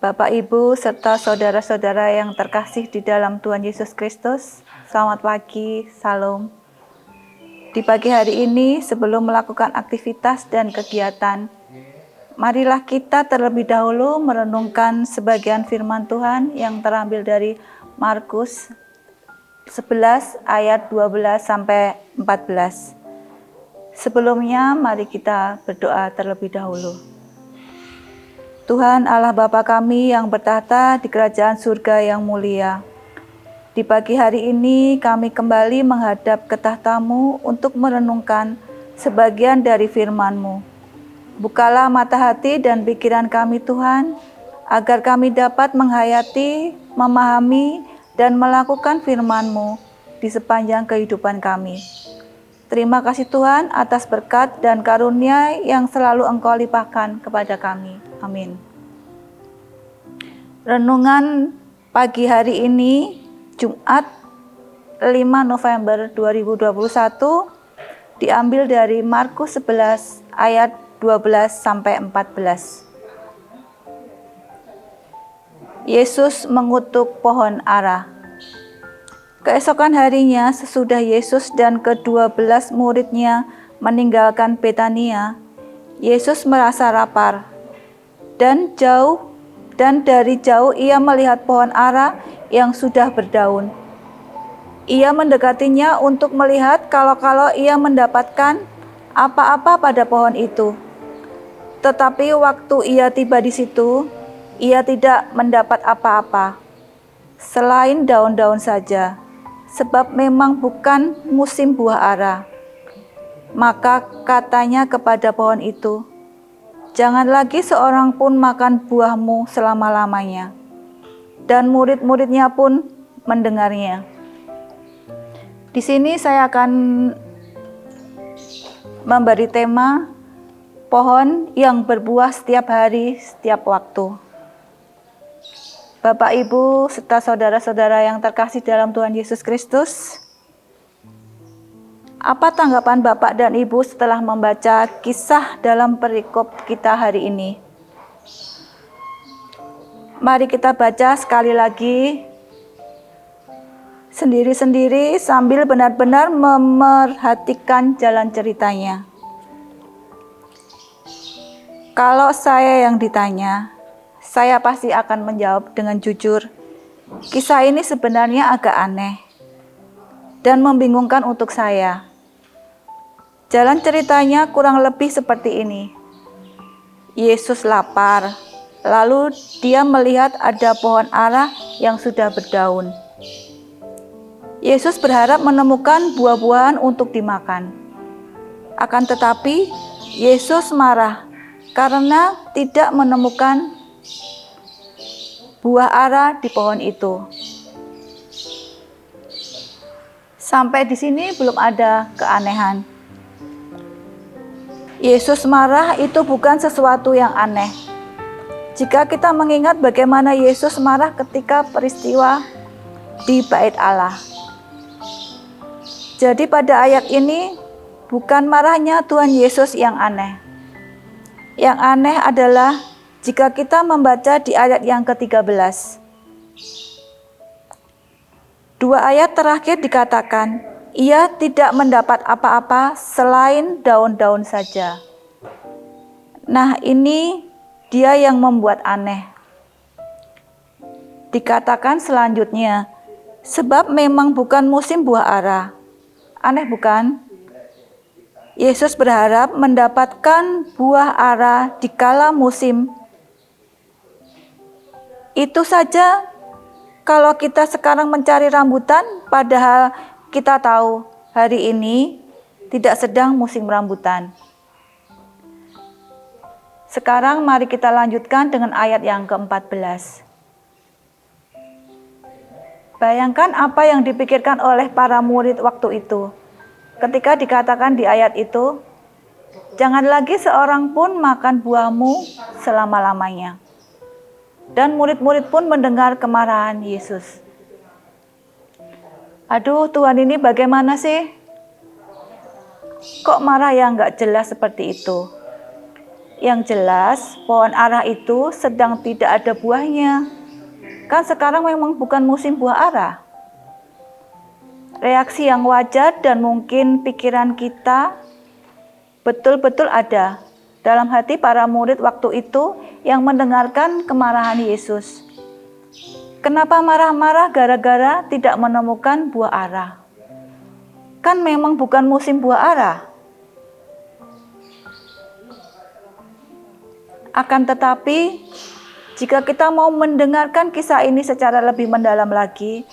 Bapak, Ibu, serta saudara-saudara yang terkasih di dalam Tuhan Yesus Kristus, selamat pagi, salam. Di pagi hari ini, sebelum melakukan aktivitas dan kegiatan, marilah kita terlebih dahulu merenungkan sebagian firman Tuhan yang terambil dari Markus 11 ayat 12 sampai 14. Sebelumnya, mari kita berdoa terlebih dahulu. Tuhan Allah Bapa kami yang bertahta di kerajaan surga yang mulia, di pagi hari ini kami kembali menghadap ke tahta-Mu untuk merenungkan sebagian dari firman-Mu. Bukalah mata hati dan pikiran kami Tuhan, agar kami dapat menghayati, memahami, dan melakukan firman-Mu di sepanjang kehidupan kami. Terima kasih Tuhan atas berkat dan karunia yang selalu Engkau limpahkan kepada kami. Amin. Renungan pagi hari ini, Jumat 5 November 2021, diambil dari Markus 11 ayat 12 sampai 14. Yesus mengutuk pohon ara. Keesokan harinya, sesudah Yesus dan ke-12 muridnya meninggalkan Betania, Yesus merasa lapar. Dan dari jauh ia melihat pohon ara yang sudah berdaun. Ia mendekatinya untuk melihat kalau ia mendapatkan apa-apa pada pohon itu. Tetapi waktu ia tiba di situ, ia tidak mendapat apa-apa, selain daun-daun saja. Sebab memang bukan musim buah ara. Maka katanya kepada pohon itu, "Jangan lagi seorang pun makan buahmu selama-lamanya." Dan murid-muridnya pun mendengarnya. Di sini saya akan memberi tema pohon yang berbuah setiap hari, setiap waktu. Bapak, Ibu, serta saudara-saudara yang terkasih dalam Tuhan Yesus Kristus, apa tanggapan Bapak dan Ibu setelah membaca kisah dalam perikop kita hari ini? Mari kita baca sekali lagi, sendiri-sendiri sambil benar-benar memerhatikan jalan ceritanya. Kalau saya yang ditanya, saya pasti akan menjawab dengan jujur, kisah ini sebenarnya agak aneh dan membingungkan untuk saya. Jalan ceritanya kurang lebih seperti ini. Yesus lapar, lalu dia melihat ada pohon ara yang sudah berdaun. Yesus berharap menemukan buah-buahan untuk dimakan. Akan tetapi, Yesus marah karena tidak menemukan buah ara di pohon itu. Sampai di sini belum ada keanehan. Yesus marah itu bukan sesuatu yang aneh. Jika kita mengingat bagaimana Yesus marah ketika peristiwa di Bait Allah. Jadi pada ayat ini bukan marahnya Tuhan Yesus yang aneh. Yang aneh adalah jika kita membaca di ayat yang ke-13. Dua ayat terakhir dikatakan, ia tidak mendapat apa-apa selain daun-daun saja. Nah, ini dia yang membuat aneh. Dikatakan selanjutnya, sebab memang bukan musim buah ara. Aneh bukan? Yesus berharap mendapatkan buah ara di kala musim. Itu saja kalau kita sekarang mencari rambutan, padahal kita tahu hari ini tidak sedang musim rambutan. Sekarang mari kita lanjutkan dengan ayat yang ke-14. Bayangkan apa yang dipikirkan oleh para murid waktu itu. Ketika dikatakan di ayat itu, "Jangan lagi seorang pun makan buahmu selama-lamanya." Dan murid-murid pun mendengar kemarahan Yesus. Aduh, Tuhan ini bagaimana sih? Kok marah yang gak jelas seperti itu? Yang jelas, pohon ara itu sedang tidak ada buahnya. Kan sekarang memang bukan musim buah ara. Reaksi yang wajar dan mungkin pikiran kita betul-betul ada dalam hati para murid waktu itu yang mendengarkan kemarahan Yesus. Kenapa marah-marah gara-gara tidak menemukan buah ara? Kan memang bukan musim buah ara. Akan tetapi, jika kita mau mendengarkan kisah ini secara lebih mendalam lagi,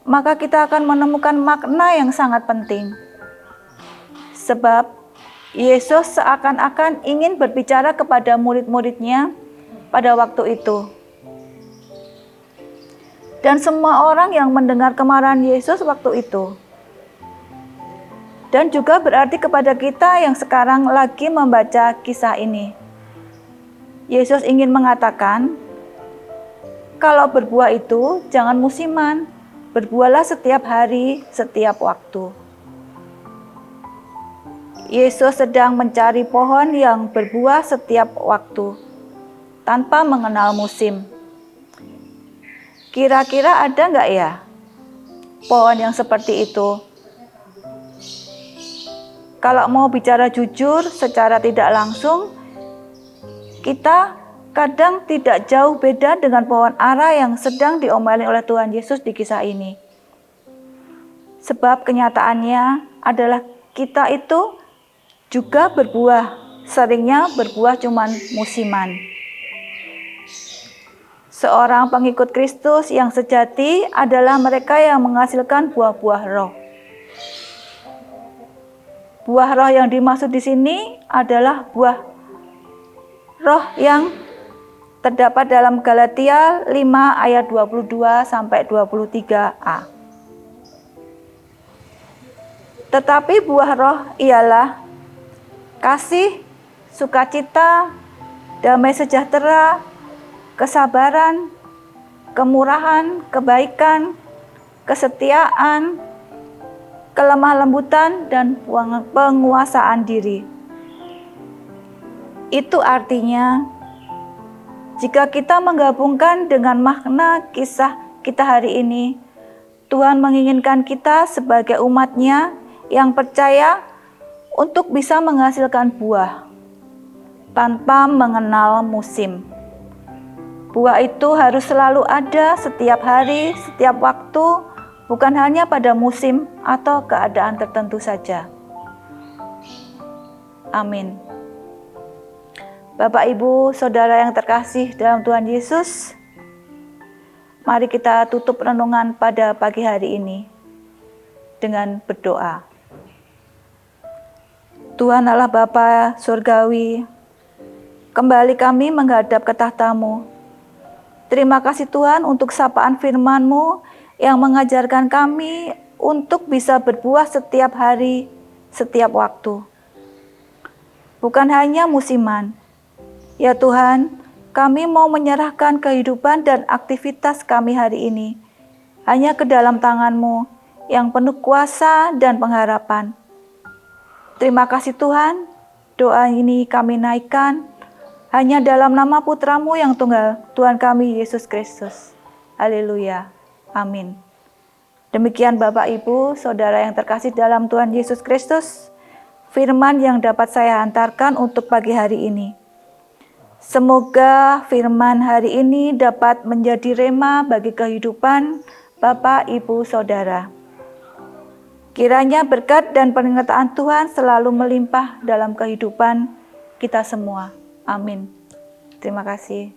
maka kita akan menemukan makna yang sangat penting. Sebab Yesus seakan-akan ingin berbicara kepada murid-muridnya pada waktu itu. Dan semua orang yang mendengar kemarahan Yesus waktu itu. Dan juga berarti kepada kita yang sekarang lagi membaca kisah ini. Yesus ingin mengatakan, kalau berbuah itu jangan musiman, berbuahlah setiap hari, setiap waktu. Yesus sedang mencari pohon yang berbuah setiap waktu, tanpa mengenal musim. Kira-kira ada nggak ya pohon yang seperti itu? Kalau mau bicara jujur, secara tidak langsung, kita kadang tidak jauh beda dengan pohon ara yang sedang diomelin oleh Tuhan Yesus di kisah ini. Sebab kenyataannya adalah kita itu juga berbuah, seringnya berbuah cuman musiman. Seorang pengikut Kristus yang sejati adalah mereka yang menghasilkan buah-buah roh. Buah roh yang dimaksud di sini adalah buah roh yang terdapat dalam Galatia 5 ayat 22 sampai 23a. Tetapi buah roh ialah kasih, sukacita, damai sejahtera, kesabaran, kemurahan, kebaikan, kesetiaan, kelemah lembutan, dan penguasaan diri. Itu artinya, jika kita menggabungkan dengan makna kisah kita hari ini, Tuhan menginginkan kita sebagai umat-Nya yang percaya untuk bisa menghasilkan buah tanpa mengenal musim. Buah itu harus selalu ada setiap hari, setiap waktu, bukan hanya pada musim atau keadaan tertentu saja. Amin. Bapak, Ibu, Saudara yang terkasih dalam Tuhan Yesus, mari kita tutup renungan pada pagi hari ini dengan berdoa. Tuhan Allah Bapa Surgawi, kembali kami menghadap ke tahta-Mu. Terima kasih Tuhan untuk sapaan firman-Mu yang mengajarkan kami untuk bisa berbuah setiap hari, setiap waktu. Bukan hanya musiman. Ya Tuhan, kami mau menyerahkan kehidupan dan aktivitas kami hari ini hanya ke dalam tangan-Mu yang penuh kuasa dan pengharapan. Terima kasih Tuhan, doa ini kami naikkan hanya dalam nama Putra-Mu yang tunggal, Tuhan kami Yesus Kristus. Haleluya. Amin. Demikian Bapak, Ibu, Saudara yang terkasih dalam Tuhan Yesus Kristus, firman yang dapat saya hantarkan untuk pagi hari ini. Semoga firman hari ini dapat menjadi rema bagi kehidupan Bapak, Ibu, Saudara. Kiranya berkat dan penyertaan Tuhan selalu melimpah dalam kehidupan kita semua. Amin. Terima kasih.